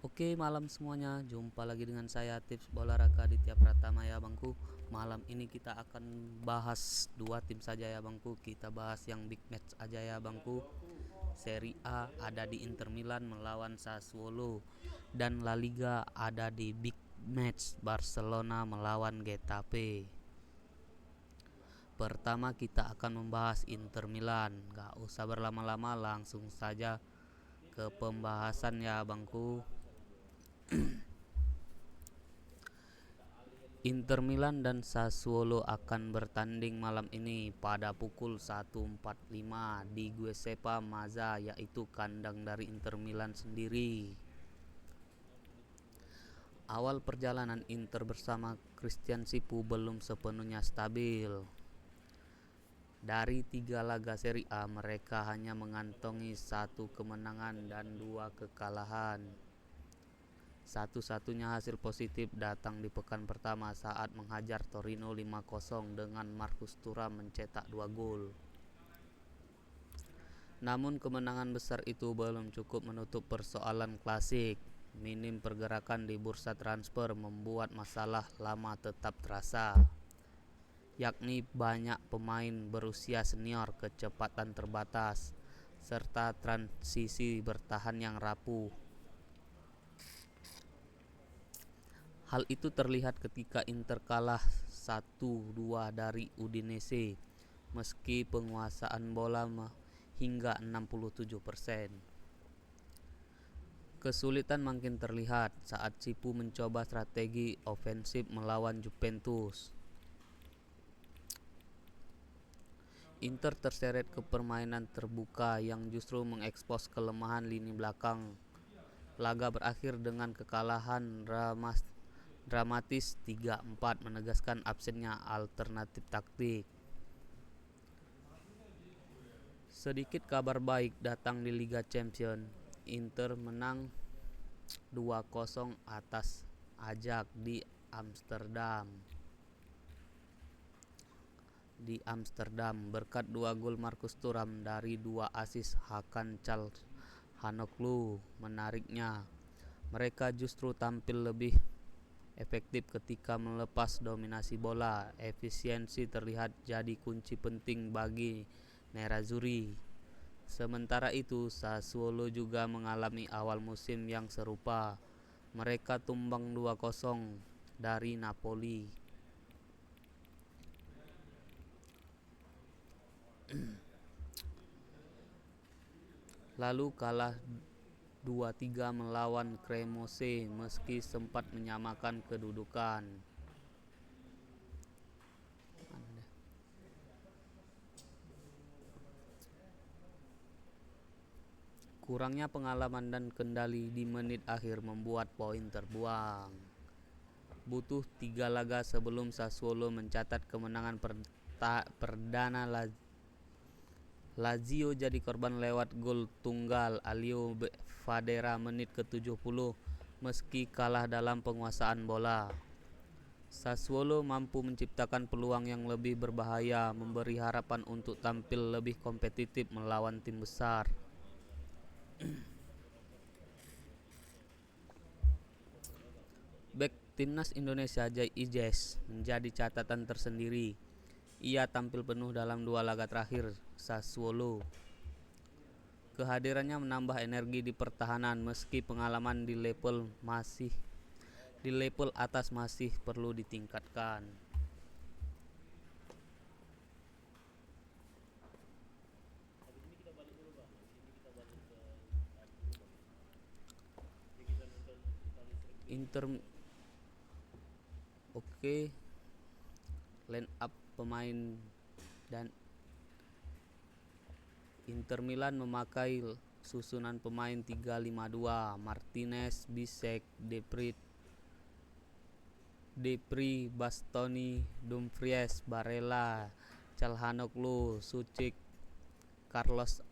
Oke, malam semuanya. Jumpa lagi dengan saya Tips Bola Raka Aditya Pratama ya bangku. Malam ini kita akan bahas dua tim saja ya bangku. Kita bahas yang big match aja ya bangku. Serie A ada di Inter Milan melawan Sassuolo, dan La Liga ada di big match Barcelona melawan Getafe. Pertama kita akan membahas Inter Milan. Gak usah berlama-lama, langsung saja ke pembahasan ya bangku. Inter Milan dan Sassuolo akan bertanding malam ini pada pukul 1.45 di Giuseppe Meazza, yaitu kandang dari Inter Milan sendiri. Awal perjalanan Inter bersama Christian Sipu belum sepenuhnya stabil. Dari 3 laga Serie A, mereka hanya mengantongi 1 kemenangan dan 2 kekalahan. Satu-satunya hasil positif datang di pekan pertama saat menghajar Torino 5-0 dengan Marcus Thuram mencetak 2 gol. Namun kemenangan besar itu belum cukup menutup persoalan klasik. Minim pergerakan di bursa transfer membuat masalah lama tetap terasa, yakni banyak pemain berusia senior, kecepatan terbatas, serta transisi bertahan yang rapuh. Hal itu terlihat ketika Inter kalah 1-2 dari Udinese meski penguasaan bola hingga 67%. Kesulitan makin terlihat saat Sipu mencoba strategi ofensif melawan Juventus. Inter terseret ke permainan terbuka yang justru mengekspos kelemahan lini belakang. Laga berakhir dengan kekalahan dramatis 3-4, menegaskan absennya alternatif taktik. Sedikit kabar baik datang di Liga Champions. Inter menang 2-0 atas Ajax di Amsterdam berkat 2 gol Marcus Thuram dari 2 assist Hakan Çalhanoğlu. Menariknya, mereka justru tampil lebih efektif ketika melepas dominasi bola. Efisiensi terlihat jadi kunci penting bagi Nerazzurri. Sementara itu, Sassuolo juga mengalami awal musim yang serupa. Mereka tumbang 2-0 dari Napoli. Lalu kalah 2-3 melawan Cremonese meski sempat menyamakan kedudukan. Kurangnya pengalaman dan kendali di menit akhir membuat poin terbuang. Butuh 3 laga sebelum Sassuolo mencatat kemenangan perdana. Lazio jadi korban lewat gol tunggal Alio Fadera menit ke-70 meski kalah dalam penguasaan bola. Sassuolo mampu menciptakan peluang yang lebih berbahaya, memberi harapan untuk tampil lebih kompetitif melawan tim besar. Bek timnas Indonesia Jai Ijes menjadi catatan tersendiri. Ia tampil penuh dalam 2 laga terakhir Sassuolo. Kehadirannya menambah energi di pertahanan meski pengalaman di level atas masih perlu ditingkatkan. Line up pemain dan Inter Milan memakai susunan pemain 3-5-2. Martinez, Bisek, Depri, Bastoni, Dumfries, Barella, Çalhanoğlu, Suchik, Carlos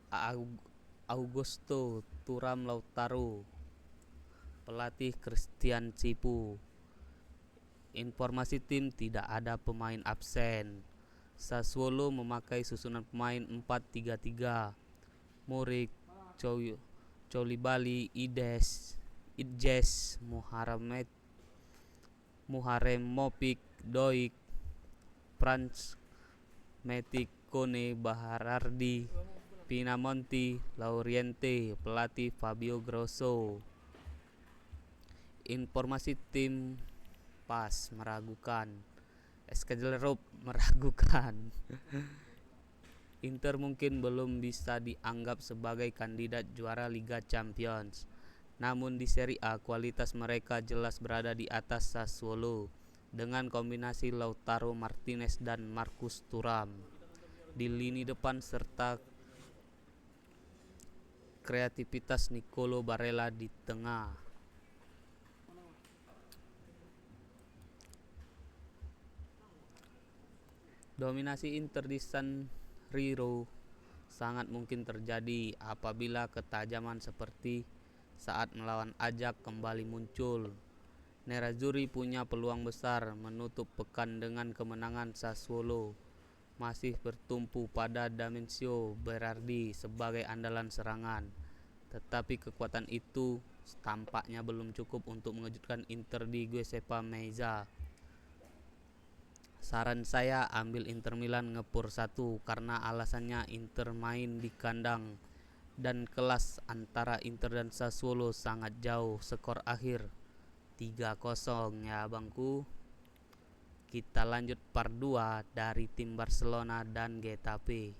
Augusto, Thuram, Lautaro. Pelatih Christian Sipu. Informasi tim, tidak ada pemain absen. Sassuolo memakai susunan pemain 4-3-3. Muric, Coulibaly, Ides, Idjes Muharemovic Doik, Franz Matic Kone Baharardi, Pinamonti Lauriente, pelatih Fabio Grosso. Informasi tim PAS meragukan, Schedule meragukan. Inter mungkin belum bisa dianggap sebagai kandidat juara Liga Champions, namun di Serie A kualitas mereka jelas berada di atas Sassuolo dengan kombinasi Lautaro Martinez dan Marcus Thuram di lini depan serta kreativitas Nicolo Barella di tengah. Dominasi Inter di San Siro sangat mungkin terjadi apabila ketajaman seperti saat melawan Ajax kembali muncul. Nerazzurri punya peluang besar menutup pekan dengan kemenangan. Sassuolo masih bertumpu pada Damiano Berardi sebagai andalan serangan, tetapi kekuatan itu tampaknya belum cukup untuk mengejutkan Inter di Giuseppe Meazza. Saran saya ambil Inter Milan ngepur 1 karena alasannya Inter main di kandang dan kelas antara Inter dan Sassuolo sangat jauh. Skor akhir 3-0 ya bangku. Kita lanjut part 2 dari tim Barcelona dan Getafe.